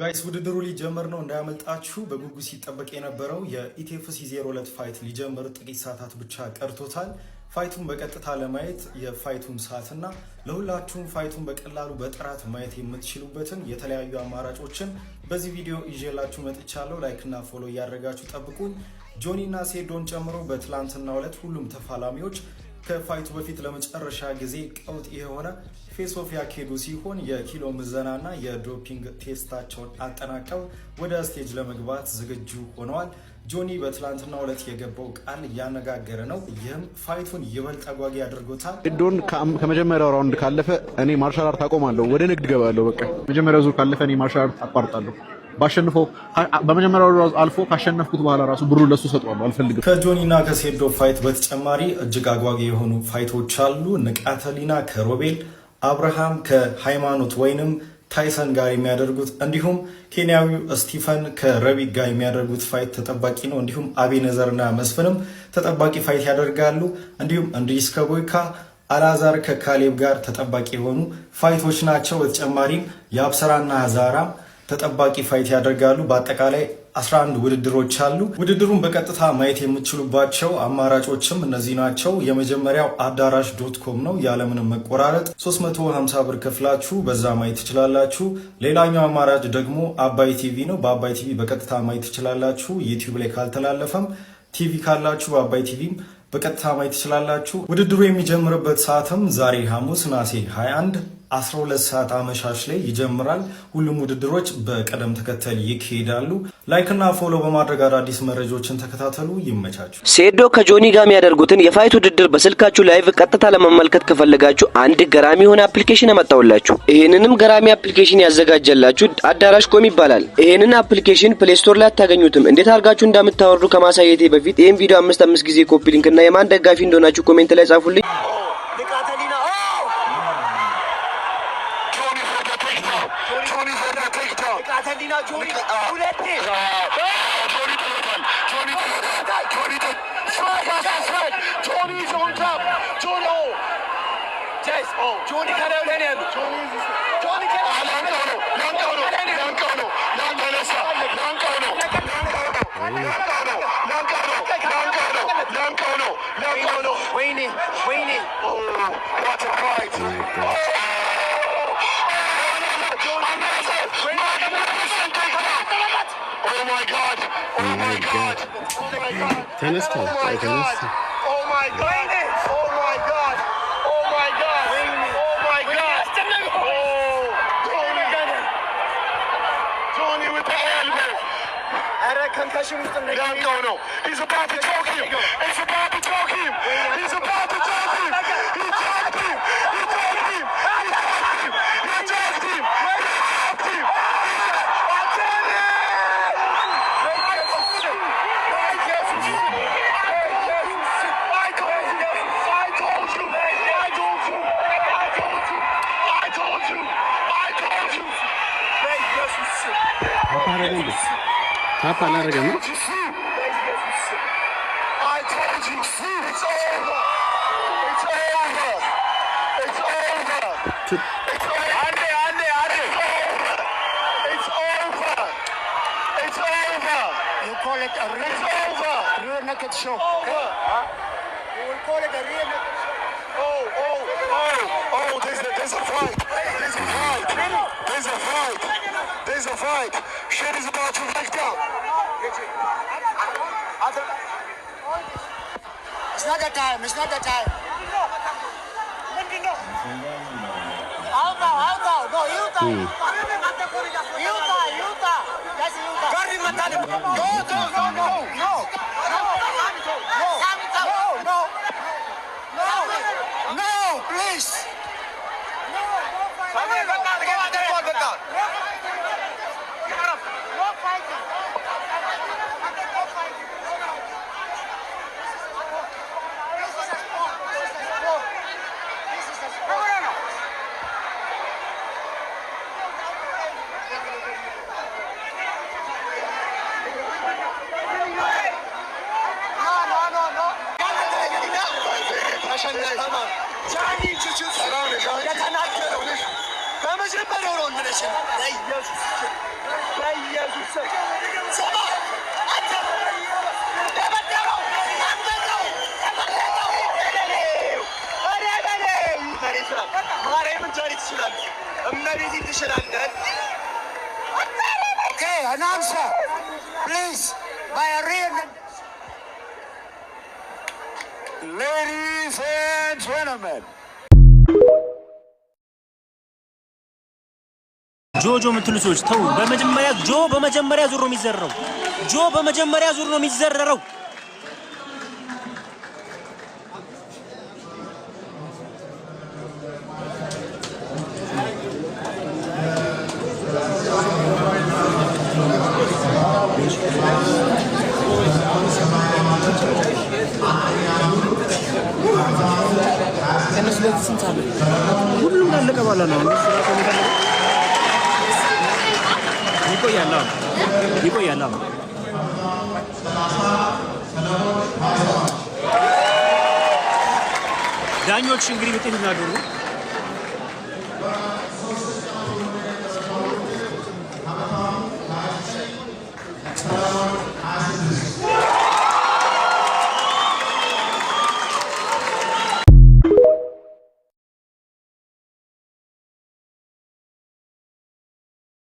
ጋይስ ውድድሩ ሊጀምር ነው እንዳያመልጣችሁ በጉጉት ሲጠበቅ የነበረው የኢቲኤፍሲ 02 ፋይት ሊጀምር ጥቂት ሰዓታት ብቻ ቀርቶታል። ፋይቱን በቀጥታ ለማየት የፋይቱን ሰዓትና ለሁላችሁም ፋይቱን በቀላሉ በጥራት ማየት የምትችሉበትን የተለያዩ አማራጮችን በዚህ ቪዲዮ ይዤላችሁ መጥቻለሁ። ላይክ እና ፎሎ እያደረጋችሁ ጠብቁኝ። ጆኒ እና ሴዶን ጨምሮ በትላንትናው ዕለት ሁሉም ተፋላሚዎች ከፋይቱ በፊት ለመጨረሻ ጊዜ ቀውጥ የሆነ ፌስ ኦፍ ያካሄዱ ሲሆን የኪሎ ምዘናና የዶፒንግ ቴስታቸውን አጠናቀው ወደ ስቴጅ ለመግባት ዝግጁ ሆነዋል። ጆኒ በትላንትናው ዕለት የገባው ቃል እያነጋገረ ነው። ይህም ፋይቱን ይበልጥ አጓጊ አድርጎታል። ዶን ከመጀመሪያው ራውንድ ካለፈ እኔ ማርሻል አርት አቆማለሁ፣ ወደ ንግድ ገባለሁ። በቃ መጀመሪያው ዙር ካለፈ እኔ ማርሻል አርት አቋርጣለሁ። ባሸንፈው በመጀመሪያው አልፎ ካሸነፍኩት በኋላ ራሱ ብሩ ለሱ ሰጥቷለሁ። አልፈልግም። ከጆኒና ከሴዶ ፋይት በተጨማሪ እጅግ አጓጊ የሆኑ ፋይቶች አሉ። ንቃተሊና ከሮቤል አብርሃም ከሃይማኖት ወይንም ታይሰን ጋር የሚያደርጉት እንዲሁም ኬንያዊው ስቲፈን ከረቢክ ጋር የሚያደርጉት ፋይት ተጠባቂ ነው። እንዲሁም አቤነዘርና መስፍንም ተጠባቂ ፋይት ያደርጋሉ። እንዲሁም እንድሪስ ከቦይካ አላዛር ከካሌብ ጋር ተጠባቂ የሆኑ ፋይቶች ናቸው። በተጨማሪም የአብሰራና ዛራም ተጠባቂ ፋይት ያደርጋሉ። በአጠቃላይ 11 ውድድሮች አሉ። ውድድሩን በቀጥታ ማየት የምትችሉባቸው አማራጮችም እነዚህ ናቸው። የመጀመሪያው አዳራሽ.com ነው። ያለምንም መቆራረጥ 350 ብር ከፍላችሁ በዛ ማየት ትችላላችሁ። ሌላኛው አማራጭ ደግሞ አባይ ቲቪ ነው። በአባይ ቲቪ በቀጥታ ማየት ትችላላችሁ። ዩቲዩብ ላይ ካልተላለፈም ቲቪ ካላችሁ በአባይ ቲቪም በቀጥታ ማየት ትችላላችሁ። ውድድሩ የሚጀምርበት ሰዓትም ዛሬ ሐሙስ ነሐሴ 21 12 ሰዓት አመሻሽ ላይ ይጀምራል። ሁሉም ውድድሮች በቀደም ተከተል ይካሄዳሉ። ላይክ እና ፎሎ በማድረግ አዳዲስ መረጃዎችን ተከታተሉ። ይመቻችሁ። ሴዶ ከጆኒ ጋር የሚያደርጉትን የፋይት ውድድር በስልካችሁ ላይቭ ቀጥታ ለመመልከት ከፈለጋችሁ አንድ ገራሚ የሆነ አፕሊኬሽን አመጣውላችሁ። ይሄንንም ገራሚ አፕሊኬሽን ያዘጋጀላችሁ አዳራሽ.com ይባላል። ይሄንን አፕሊኬሽን ፕሌይ ስቶር ላይ አታገኙትም። እንዴት አድርጋችሁ እንደምታወርዱ ከማሳየቴ በፊት ይሄን ቪዲዮ 5 ጊዜ ኮፒ ሊንክ እና የማን ደጋፊ እንደሆናችሁ ኮሜንት ላይ ጻፉልኝ። Oh my God! Oh my God! Oh my God! Tennis Oh my God! Oh my God! Oh my God! Oh my God! Oh my God! Oh, Johnny with the elbow. No. He's about to choke him. It's about to choke him. He's about to choke him. He choked him. He choked him. He choked him. He choked him. He choked him. Papa larga, ¿no? I told you, it's over. It's over. It's over. It's over. It's over. You call it a rear naked show. Over. Huh? You will call it a rear naked show. There's a fight. There's a fight. Shit is about to break down. It's not the time. Alta. No, Utah. That's Utah. No, please. Okay, announcer, please, by a real. Ladies and gentlemen. ጆጆ ምትሉ ሰዎች ተው። በመጀመሪያ ዙር ነው የሚዘረረው። በመጀመሪያ ዙር ነው የሚዘረረው። ሁሉም እንዳለቀ ባላ ነው ይቆያል። ዳኞች እንግዲህ ውጤት ይናገሩ።